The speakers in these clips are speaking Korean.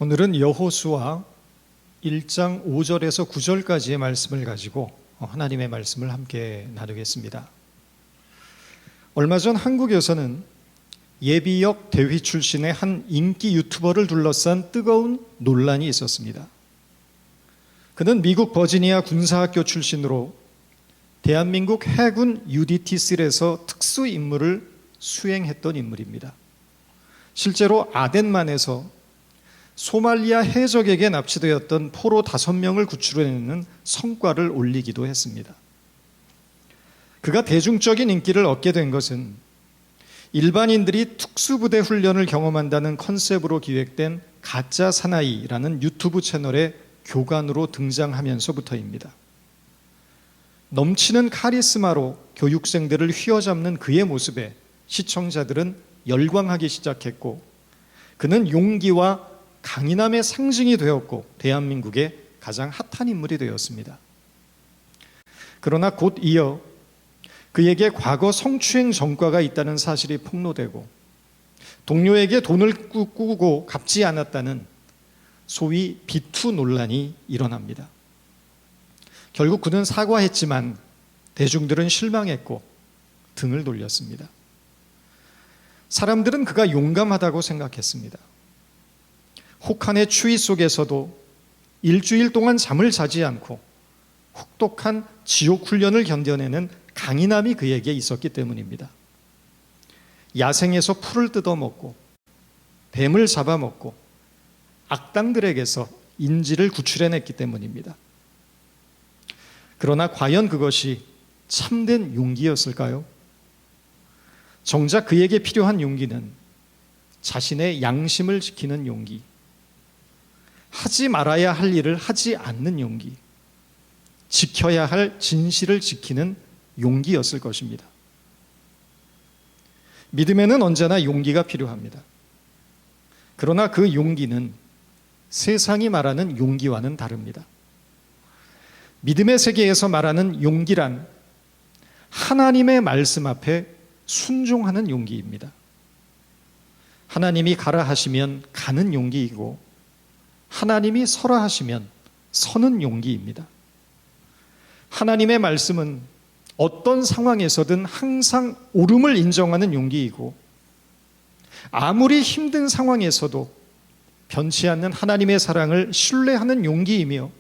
오늘은 여호수아 1장 5절에서 9절까지의 말씀을 가지고 하나님의 말씀을 함께 나누겠습니다. 얼마 전 한국에서는 예비역 대위 출신의 한 인기 유튜버를 둘러싼 뜨거운 논란이 있었습니다. 그는 미국 버지니아 군사학교 출신으로 대한민국 해군 UDT-3에서 특수 임무를 수행했던 인물입니다. 실제로 아덴만에서 소말리아 해적에게 납치되었던 포로 5명을 구출해내는 성과를 올리기도 했습니다. 그가 대중적인 인기를 얻게 된 것은 일반인들이 특수부대 훈련을 경험한다는 컨셉으로 기획된 가짜 사나이라는 유튜브 채널의 교관으로 등장하면서부터입니다. 넘치는 카리스마로 교육생들을 휘어잡는 그의 모습에 시청자들은 열광하기 시작했고, 그는 용기와 강인함의 상징이 되었고 대한민국의 가장 핫한 인물이 되었습니다. 그러나 곧 이어 그에게 과거 성추행 전과가 있다는 사실이 폭로되고, 동료에게 돈을 꾸고 갚지 않았다는 소위 비투 논란이 일어납니다. 결국 그는 사과했지만 대중들은 실망했고 등을 돌렸습니다. 사람들은 그가 용감하다고 생각했습니다. 혹한의 추위 속에서도 일주일 동안 잠을 자지 않고 혹독한 지옥 훈련을 견뎌내는 강인함이 그에게 있었기 때문입니다. 야생에서 풀을 뜯어먹고 뱀을 잡아먹고 악당들에게서 인지를 구출해냈기 때문입니다. 그러나 과연 그것이 참된 용기였을까요? 정작 그에게 필요한 용기는 자신의 양심을 지키는 용기, 하지 말아야 할 일을 하지 않는 용기, 지켜야 할 진실을 지키는 용기였을 것입니다. 믿음에는 언제나 용기가 필요합니다. 그러나 그 용기는 세상이 말하는 용기와는 다릅니다. 믿음의 세계에서 말하는 용기란 하나님의 말씀 앞에 순종하는 용기입니다. 하나님이 가라 하시면 가는 용기이고, 하나님이 서라 하시면 서는 용기입니다. 하나님의 말씀은 어떤 상황에서든 항상 옳음을 인정하는 용기이고, 아무리 힘든 상황에서도 변치 않는 하나님의 사랑을 신뢰하는 용기이며,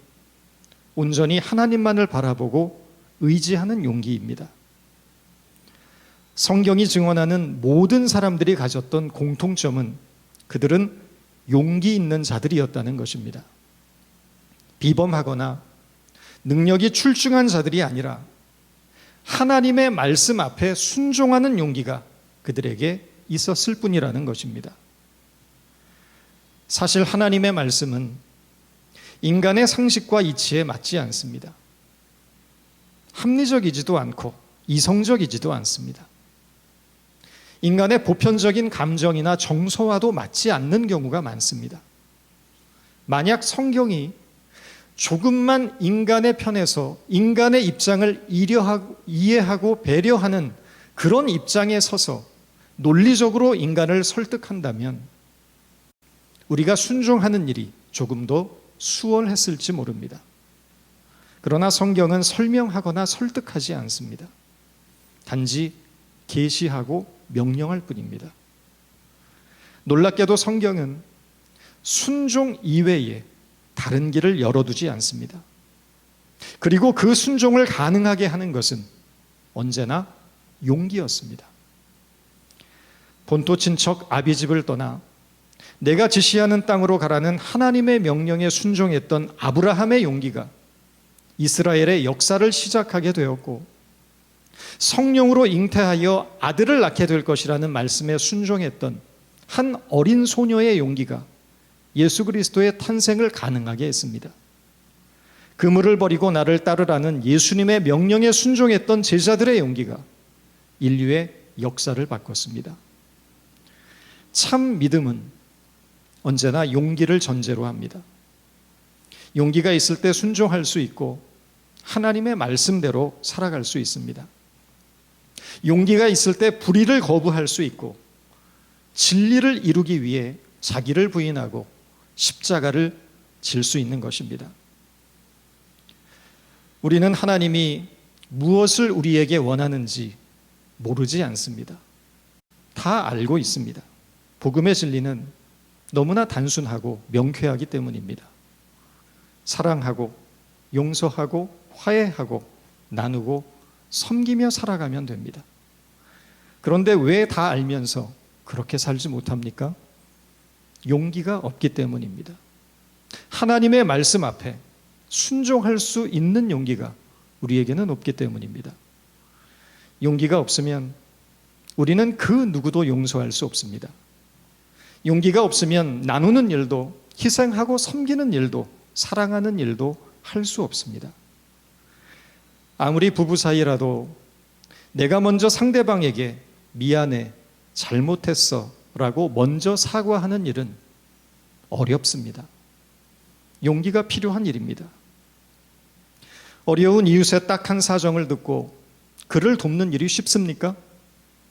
온전히 하나님만을 바라보고 의지하는 용기입니다. 성경이 증언하는 모든 사람들이 가졌던 공통점은 그들은 용기 있는 자들이었다는 것입니다. 비범하거나 능력이 출중한 자들이 아니라 하나님의 말씀 앞에 순종하는 용기가 그들에게 있었을 뿐이라는 것입니다. 사실 하나님의 말씀은 인간의 상식과 이치에 맞지 않습니다. 합리적이지도 않고 이성적이지도 않습니다. 인간의 보편적인 감정이나 정서와도 맞지 않는 경우가 많습니다. 만약 성경이 조금만 인간의 편에서 인간의 입장을 이해하고 배려하는 그런 입장에 서서 논리적으로 인간을 설득한다면 우리가 순종하는 일이 조금 더 수월했을지 모릅니다. 그러나 성경은 설명하거나 설득하지 않습니다. 단지 계시하고 명령할 뿐입니다. 놀랍게도 성경은 순종 이외에 다른 길을 열어두지 않습니다. 그리고 그 순종을 가능하게 하는 것은 언제나 용기였습니다. 본토 친척 아비집을 떠나 내가 지시하는 땅으로 가라는 하나님의 명령에 순종했던 아브라함의 용기가 이스라엘의 역사를 시작하게 되었고, 성령으로 잉태하여 아들을 낳게 될 것이라는 말씀에 순종했던 한 어린 소녀의 용기가 예수 그리스도의 탄생을 가능하게 했습니다. 그물을 버리고 나를 따르라는 예수님의 명령에 순종했던 제자들의 용기가 인류의 역사를 바꿨습니다. 참 믿음은 언제나 용기를 전제로 합니다. 용기가 있을 때 순종할 수 있고 하나님의 말씀대로 살아갈 수 있습니다. 용기가 있을 때 불의를 거부할 수 있고 진리를 이루기 위해 자기를 부인하고 십자가를 질 수 있는 것입니다. 우리는 하나님이 무엇을 우리에게 원하는지 모르지 않습니다. 다 알고 있습니다. 복음의 진리는 너무나 단순하고 명쾌하기 때문입니다. 사랑하고 용서하고 화해하고 나누고 섬기며 살아가면 됩니다. 그런데 왜 다 알면서 그렇게 살지 못합니까? 용기가 없기 때문입니다. 하나님의 말씀 앞에 순종할 수 있는 용기가 우리에게는 없기 때문입니다. 용기가 없으면 우리는 그 누구도 용서할 수 없습니다. 용기가 없으면 나누는 일도, 희생하고 섬기는 일도, 사랑하는 일도 할 수 없습니다. 아무리 부부 사이라도 내가 먼저 상대방에게 미안해, 잘못했어 라고 먼저 사과하는 일은 어렵습니다. 용기가 필요한 일입니다. 어려운 이웃의 딱한 사정을 듣고 그를 돕는 일이 쉽습니까?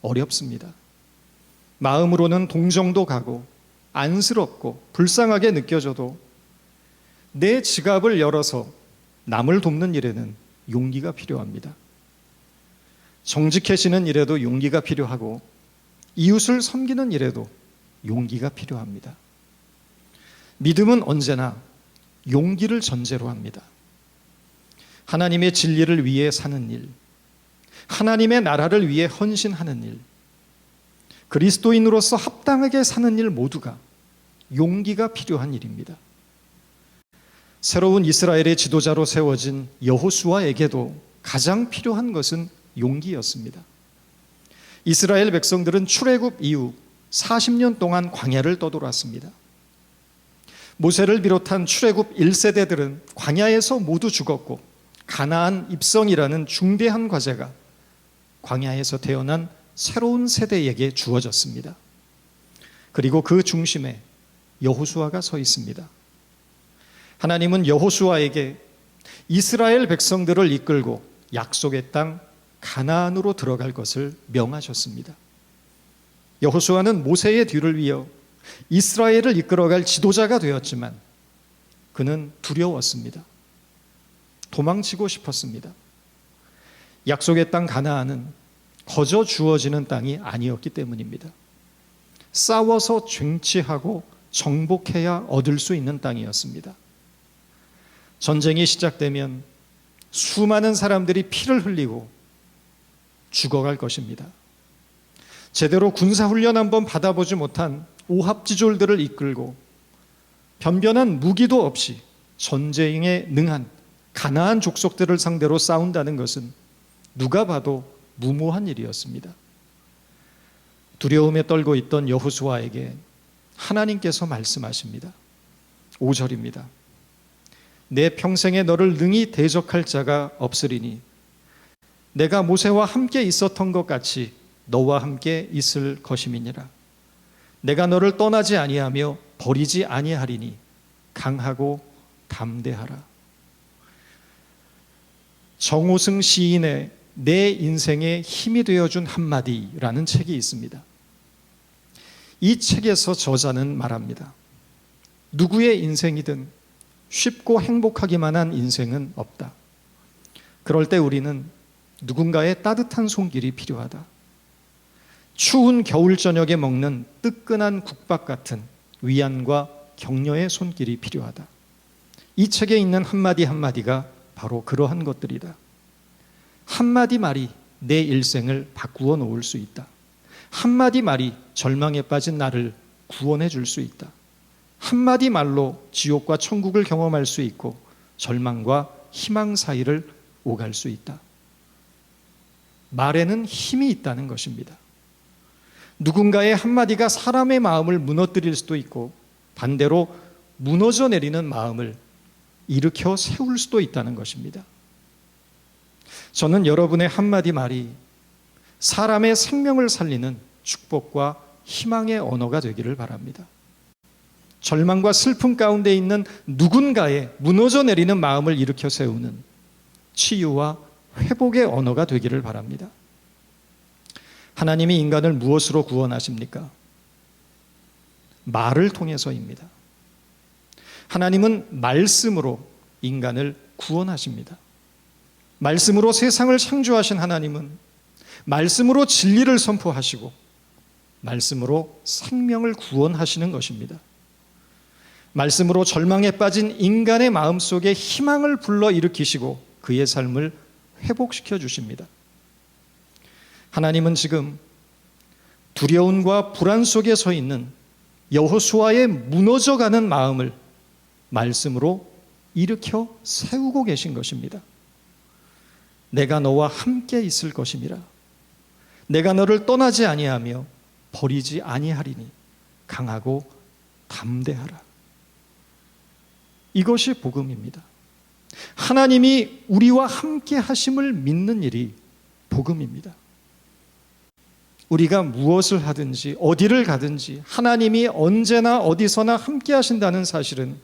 어렵습니다. 마음으로는 동정도 가고 안쓰럽고 불쌍하게 느껴져도 내 지갑을 열어서 남을 돕는 일에는 용기가 필요합니다. 정직해지는 일에도 용기가 필요하고 이웃을 섬기는 일에도 용기가 필요합니다. 믿음은 언제나 용기를 전제로 합니다. 하나님의 진리를 위해 사는 일, 하나님의 나라를 위해 헌신하는 일, 그리스도인으로서 합당하게 사는 일 모두가 용기가 필요한 일입니다. 새로운 이스라엘의 지도자로 세워진 여호수아에게도 가장 필요한 것은 용기였습니다. 이스라엘 백성들은 출애굽 이후 40년 동안 광야를 떠돌았습니다. 모세를 비롯한 출애굽 1세대들은 광야에서 모두 죽었고 가나안 입성이라는 중대한 과제가 광야에서 태어난 새로운 세대에게 주어졌습니다. 그리고 그 중심에 여호수아가 서 있습니다. 하나님은 여호수아에게 이스라엘 백성들을 이끌고 약속의 땅 가나안으로 들어갈 것을 명하셨습니다. 여호수아는 모세의 뒤를 이어 이스라엘을 이끌어갈 지도자가 되었지만 그는 두려웠습니다. 도망치고 싶었습니다. 약속의 땅 가나안은 거저 주어지는 땅이 아니었기 때문입니다. 싸워서 쟁취하고 정복해야 얻을 수 있는 땅이었습니다. 전쟁이 시작되면 수많은 사람들이 피를 흘리고 죽어갈 것입니다. 제대로 군사훈련 한번 받아보지 못한 오합지졸들을 이끌고 변변한 무기도 없이 전쟁에 능한 가나안 족속들을 상대로 싸운다는 것은 누가 봐도 무모한 일이었습니다. 두려움에 떨고 있던 여호수아에게 하나님께서 말씀하십니다. 5절입니다. 내 평생에 너를 능히 대적할 자가 없으리니 내가 모세와 함께 있었던 것 같이 너와 함께 있을 것임이니라. 내가 너를 떠나지 아니하며 버리지 아니하리니 강하고 담대하라. 정호승 시인의 내 인생에 힘이 되어준 한마디라는 책이 있습니다. 이 책에서 저자는 말합니다. 누구의 인생이든 쉽고 행복하기만 한 인생은 없다. 그럴 때 우리는 누군가의 따뜻한 손길이 필요하다. 추운 겨울 저녁에 먹는 뜨끈한 국밥 같은 위안과 격려의 손길이 필요하다. 이 책에 있는 한마디 한마디가 바로 그러한 것들이다. 한마디 말이 내 일생을 바꾸어 놓을 수 있다. 한마디 말이 절망에 빠진 나를 구원해 줄 수 있다. 한마디 말로 지옥과 천국을 경험할 수 있고 절망과 희망 사이를 오갈 수 있다. 말에는 힘이 있다는 것입니다. 누군가의 한마디가 사람의 마음을 무너뜨릴 수도 있고 반대로 무너져 내리는 마음을 일으켜 세울 수도 있다는 것입니다. 저는 여러분의 한마디 말이 사람의 생명을 살리는 축복과 희망의 언어가 되기를 바랍니다. 절망과 슬픔 가운데 있는 누군가의 무너져 내리는 마음을 일으켜 세우는 치유와 회복의 언어가 되기를 바랍니다. 하나님이 인간을 무엇으로 구원하십니까? 말을 통해서입니다. 하나님은 말씀으로 인간을 구원하십니다. 말씀으로 세상을 창조하신 하나님은 말씀으로 진리를 선포하시고 말씀으로 생명을 구원하시는 것입니다. 말씀으로 절망에 빠진 인간의 마음속에 희망을 불러일으키시고 그의 삶을 회복시켜 주십니다. 하나님은 지금 두려움과 불안 속에 서 있는 여호수아의 무너져가는 마음을 말씀으로 일으켜 세우고 계신 것입니다. 내가 너와 함께 있을 것임이라. 내가 너를 떠나지 아니하며 버리지 아니하리니 강하고 담대하라. 이것이 복음입니다. 하나님이 우리와 함께 하심을 믿는 일이 복음입니다. 우리가 무엇을 하든지 어디를 가든지 하나님이 언제나 어디서나 함께 하신다는 사실은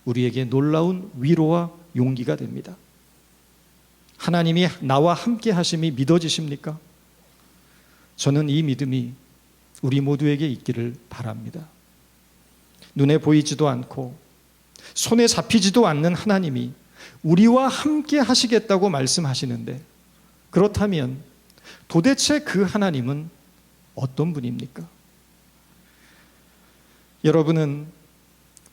우리에게 놀라운 위로와 용기가 됩니다. 하나님이 나와 함께 하심이 믿어지십니까? 저는 이 믿음이 우리 모두에게 있기를 바랍니다. 눈에 보이지도 않고 손에 잡히지도 않는 하나님이 우리와 함께 하시겠다고 말씀하시는데, 그렇다면 도대체 그 하나님은 어떤 분입니까? 여러분은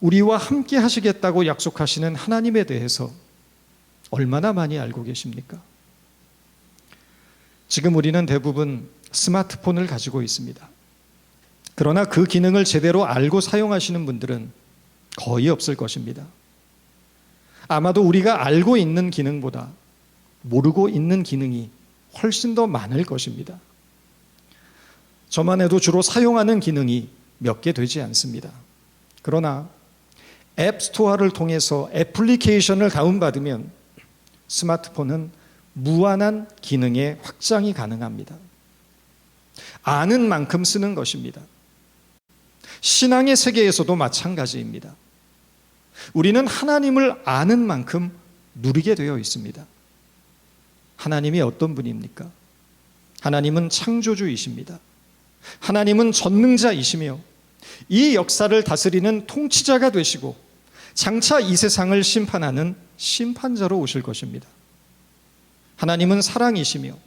우리와 함께 하시겠다고 약속하시는 하나님에 대해서 얼마나 많이 알고 계십니까? 지금 우리는 대부분 스마트폰을 가지고 있습니다. 그러나 그 기능을 제대로 알고 사용하시는 분들은 거의 없을 것입니다. 아마도 우리가 알고 있는 기능보다 모르고 있는 기능이 훨씬 더 많을 것입니다. 저만 해도 주로 사용하는 기능이 몇 개 되지 않습니다. 그러나 앱 스토어를 통해서 애플리케이션을 다운받으면 스마트폰은 무한한 기능의 확장이 가능합니다. 아는 만큼 쓰는 것입니다. 신앙의 세계에서도 마찬가지입니다. 우리는 하나님을 아는 만큼 누리게 되어 있습니다. 하나님이 어떤 분입니까? 하나님은 창조주이십니다. 하나님은 전능자이시며 이 역사를 다스리는 통치자가 되시고 장차 이 세상을 심판하는 심판자로 오실 것입니다. 하나님은 사랑이시며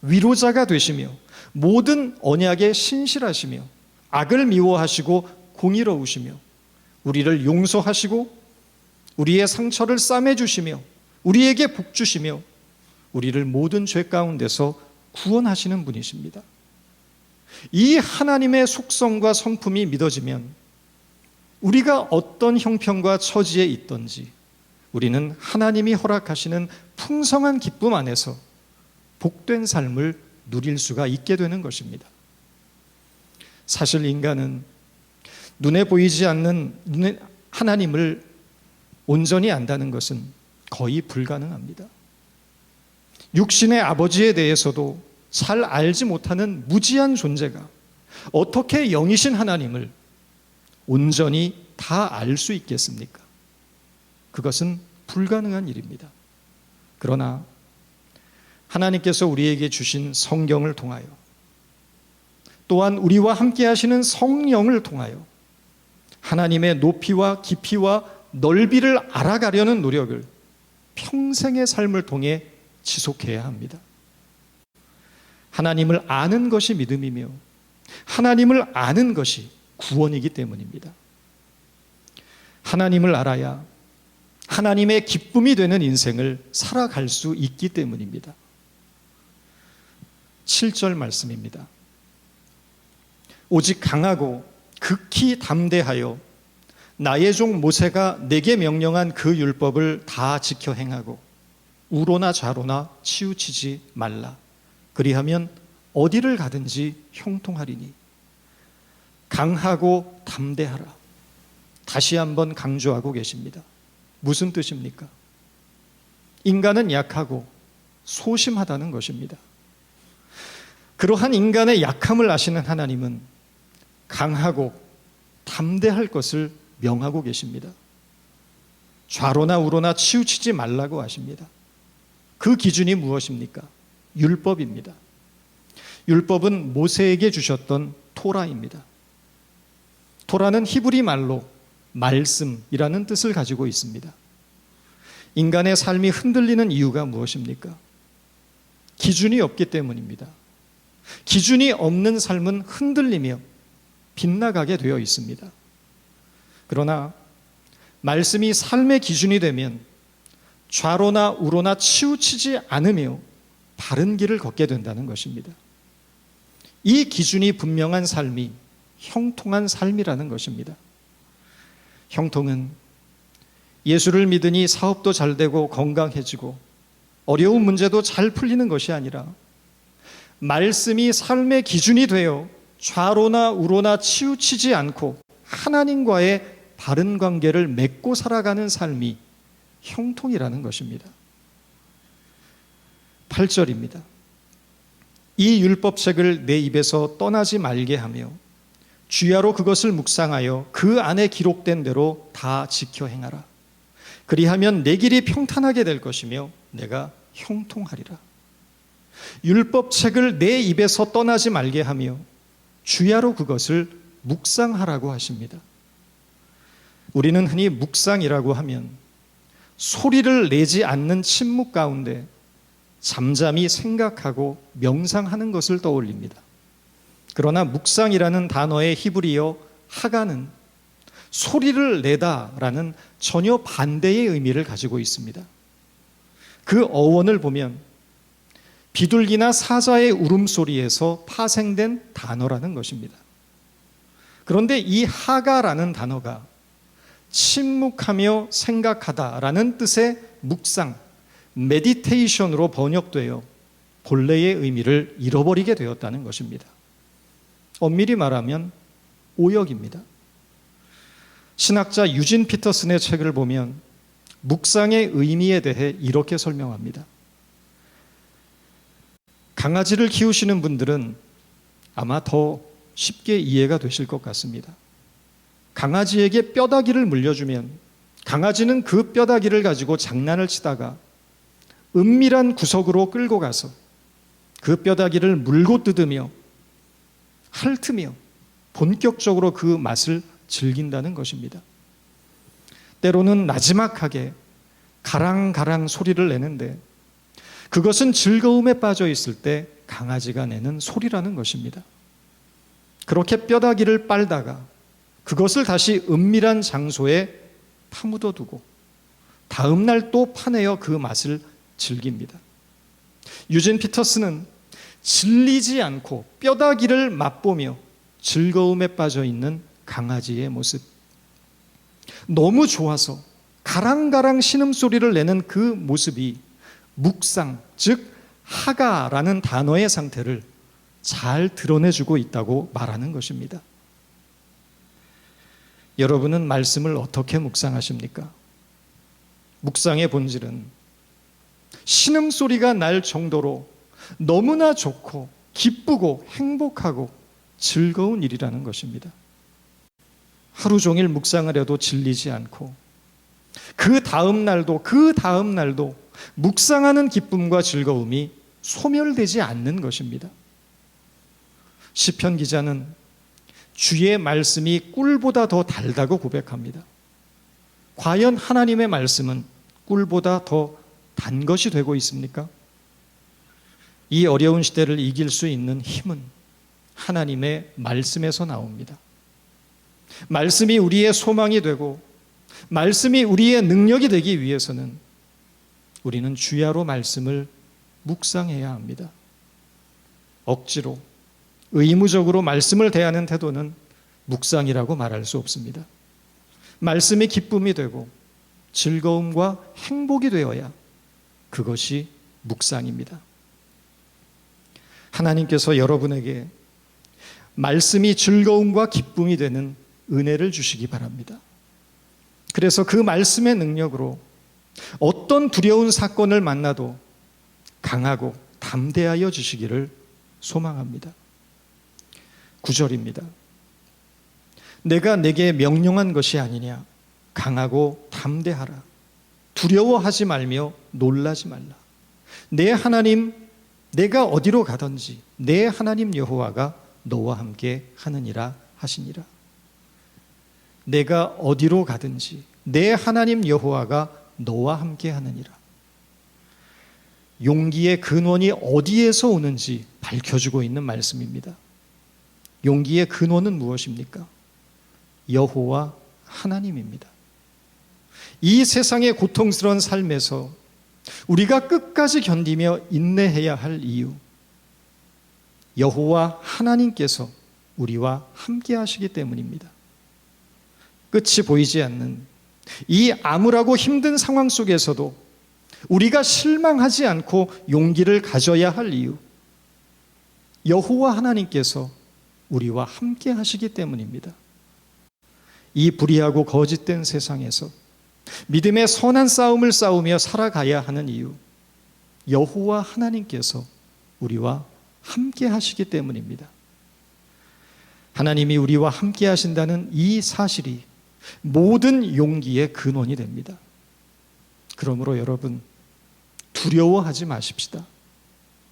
위로자가 되시며 모든 언약에 신실하시며 악을 미워하시고 공의로우시며 우리를 용서하시고 우리의 상처를 싸매주시며 우리에게 복 주시며 우리를 모든 죄 가운데서 구원하시는 분이십니다. 이 하나님의 속성과 성품이 믿어지면 우리가 어떤 형편과 처지에 있든지 우리는 하나님이 허락하시는 풍성한 기쁨 안에서 복된 삶을 누릴 수가 있게 되는 것입니다. 사실 인간은 눈에 보이지 않는 하나님을 온전히 안다는 것은 거의 불가능합니다. 육신의 아버지에 대해서도 잘 알지 못하는 무지한 존재가 어떻게 영이신 하나님을 온전히 다 알 수 있겠습니까? 그것은 불가능한 일입니다. 그러나 하나님께서 우리에게 주신 성경을 통하여 또한 우리와 함께 하시는 성령을 통하여 하나님의 높이와 깊이와 넓이를 알아가려는 노력을 평생의 삶을 통해 지속해야 합니다. 하나님을 아는 것이 믿음이며 하나님을 아는 것이 구원이기 때문입니다. 하나님을 알아야 하나님의 기쁨이 되는 인생을 살아갈 수 있기 때문입니다. 7절 말씀입니다. 오직 강하고 극히 담대하여 나의 종 모세가 내게 명령한 그 율법을 다 지켜 행하고 우로나 좌로나 치우치지 말라. 그리하면 어디를 가든지 형통하리니. 강하고 담대하라. 다시 한번 강조하고 계십니다. 무슨 뜻입니까? 인간은 약하고 소심하다는 것입니다. 그러한 인간의 약함을 아시는 하나님은 강하고 담대할 것을 명하고 계십니다. 좌로나 우로나 치우치지 말라고 하십니다. 그 기준이 무엇입니까? 율법입니다. 율법은 모세에게 주셨던 토라입니다. 토라는 히브리 말로 말씀이라는 뜻을 가지고 있습니다. 인간의 삶이 흔들리는 이유가 무엇입니까? 기준이 없기 때문입니다. 기준이 없는 삶은 흔들리며 빗나가게 되어 있습니다. 그러나 말씀이 삶의 기준이 되면 좌로나 우로나 치우치지 않으며 바른 길을 걷게 된다는 것입니다. 이 기준이 분명한 삶이 형통한 삶이라는 것입니다. 형통은 예수를 믿으니 사업도 잘 되고 건강해지고 어려운 문제도 잘 풀리는 것이 아니라 말씀이 삶의 기준이 되어 좌로나 우로나 치우치지 않고 하나님과의 바른 관계를 맺고 살아가는 삶이 형통이라는 것입니다. 8절입니다. 이 율법책을 내 입에서 떠나지 말게 하며 주야로 그것을 묵상하여 그 안에 기록된 대로 다 지켜 행하라. 그리하면 내 길이 평탄하게 될 것이며 내가 형통하리라. 율법책을 내 입에서 떠나지 말게 하며 주야로 그것을 묵상하라고 하십니다. 우리는 흔히 묵상이라고 하면 소리를 내지 않는 침묵 가운데 잠잠히 생각하고 명상하는 것을 떠올립니다. 그러나 묵상이라는 단어의 히브리어 하가는 소리를 내다라는 전혀 반대의 의미를 가지고 있습니다. 그 어원을 보면 비둘기나 사자의 울음소리에서 파생된 단어라는 것입니다. 그런데 이 하가라는 단어가 침묵하며 생각하다라는 뜻의 묵상, 메디테이션으로 번역되어 본래의 의미를 잃어버리게 되었다는 것입니다. 엄밀히 말하면 오역입니다. 신학자 유진 피터슨의 책을 보면 묵상의 의미에 대해 이렇게 설명합니다. 강아지를 키우시는 분들은 아마 더 쉽게 이해가 되실 것 같습니다. 강아지에게 뼈다귀를 물려주면 강아지는 그 뼈다귀를 가지고 장난을 치다가 은밀한 구석으로 끌고 가서 그 뼈다귀를 물고 뜯으며 핥으며 본격적으로 그 맛을 즐긴다는 것입니다. 때로는 나지막하게 가랑가랑 소리를 내는데 그것은 즐거움에 빠져 있을 때 강아지가 내는 소리라는 것입니다. 그렇게 뼈다귀를 빨다가 그것을 다시 은밀한 장소에 파묻어 두고 다음 날 또 파내어 그 맛을 즐깁니다. 유진 피터스는 질리지 않고 뼈다귀를 맛보며 즐거움에 빠져 있는 강아지의 모습, 너무 좋아서 가랑가랑 신음소리를 내는 그 모습이 묵상, 즉 하가라는 단어의 상태를 잘 드러내주고 있다고 말하는 것입니다. 여러분은 말씀을 어떻게 묵상하십니까? 묵상의 본질은 신음소리가 날 정도로 너무나 좋고 기쁘고 행복하고 즐거운 일이라는 것입니다. 하루 종일 묵상을 해도 질리지 않고 그 다음 날도 묵상하는 기쁨과 즐거움이 소멸되지 않는 것입니다. 시편 기자는 주의 말씀이 꿀보다 더 달다고 고백합니다. 과연 하나님의 말씀은 꿀보다 더 단 것이 되고 있습니까? 이 어려운 시대를 이길 수 있는 힘은 하나님의 말씀에서 나옵니다. 말씀이 우리의 소망이 되고 말씀이 우리의 능력이 되기 위해서는 우리는 주야로 말씀을 묵상해야 합니다. 억지로 의무적으로 말씀을 대하는 태도는 묵상이라고 말할 수 없습니다. 말씀이 기쁨이 되고 즐거움과 행복이 되어야 그것이 묵상입니다. 하나님께서 여러분에게 말씀이 즐거움과 기쁨이 되는 은혜를 주시기 바랍니다. 그래서 그 말씀의 능력으로 어떤 두려운 사건을 만나도 강하고 담대하여 주시기를 소망합니다. 9절입니다. 내가 내게 명령한 것이 아니냐. 강하고 담대하라. 두려워하지 말며 놀라지 말라. 내 하나님, 내가 어디로 가든지 내 하나님 여호와가 너와 함께 하느니라 하시니라. 내가 어디로 가든지 내 하나님 여호와가 너와 함께 하느니라. 용기의 근원이 어디에서 오는지 밝혀주고 있는 말씀입니다. 용기의 근원은 무엇입니까? 여호와 하나님입니다. 이 세상의 고통스러운 삶에서 우리가 끝까지 견디며 인내해야 할 이유, 여호와 하나님께서 우리와 함께 하시기 때문입니다. 끝이 보이지 않는 이 암울하고 힘든 상황 속에서도 우리가 실망하지 않고 용기를 가져야 할 이유, 여호와 하나님께서 우리와 함께 하시기 때문입니다. 이 불의하고 거짓된 세상에서 믿음의 선한 싸움을 싸우며 살아가야 하는 이유, 여호와 하나님께서 우리와 함께 하시기 때문입니다. 하나님이 우리와 함께 하신다는 이 사실이 모든 용기의 근원이 됩니다. 그러므로 여러분, 두려워하지 마십시다.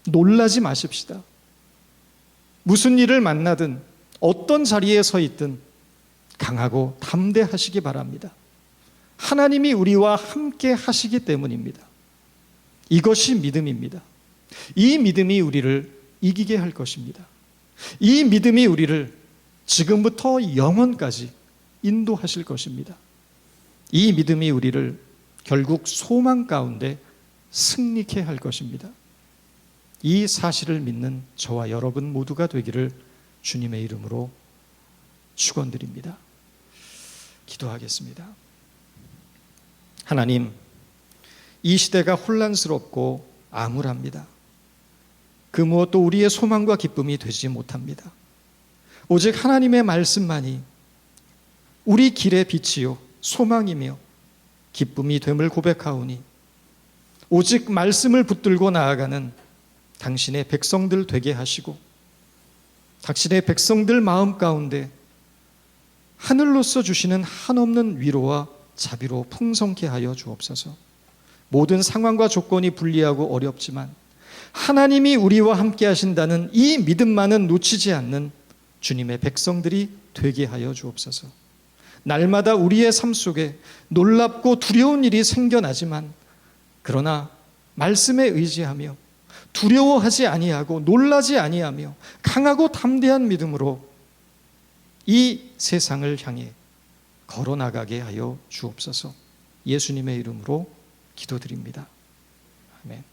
놀라지 마십시다. 무슨 일을 만나든 어떤 자리에 서 있든 강하고 담대하시기 바랍니다. 하나님이 우리와 함께 하시기 때문입니다. 이것이 믿음입니다. 이 믿음이 우리를 이기게 할 것입니다. 이 믿음이 우리를 지금부터 영원까지 인도하실 것입니다. 이 믿음이 우리를 결국 소망 가운데 승리케 할 것입니다. 이 사실을 믿는 저와 여러분 모두가 되기를 주님의 이름으로 축원드립니다. 기도하겠습니다. 하나님, 이 시대가 혼란스럽고 암울합니다. 그 무엇도 우리의 소망과 기쁨이 되지 못합니다. 오직 하나님의 말씀만이 우리 길의 빛이요 소망이며 기쁨이 됨을 고백하오니 오직 말씀을 붙들고 나아가는 당신의 백성들 되게 하시고 당신의 백성들 마음 가운데 하늘로서 주시는 한없는 위로와 자비로 풍성케 하여 주옵소서. 모든 상황과 조건이 불리하고 어렵지만 하나님이 우리와 함께 하신다는 이 믿음만은 놓치지 않는 주님의 백성들이 되게 하여 주옵소서. 날마다 우리의 삶 속에 놀랍고 두려운 일이 생겨나지만 그러나 말씀에 의지하며 두려워하지 아니하고 놀라지 아니하며 강하고 담대한 믿음으로 이 세상을 향해 걸어나가게 하여 주옵소서. 예수님의 이름으로 기도드립니다. 아멘.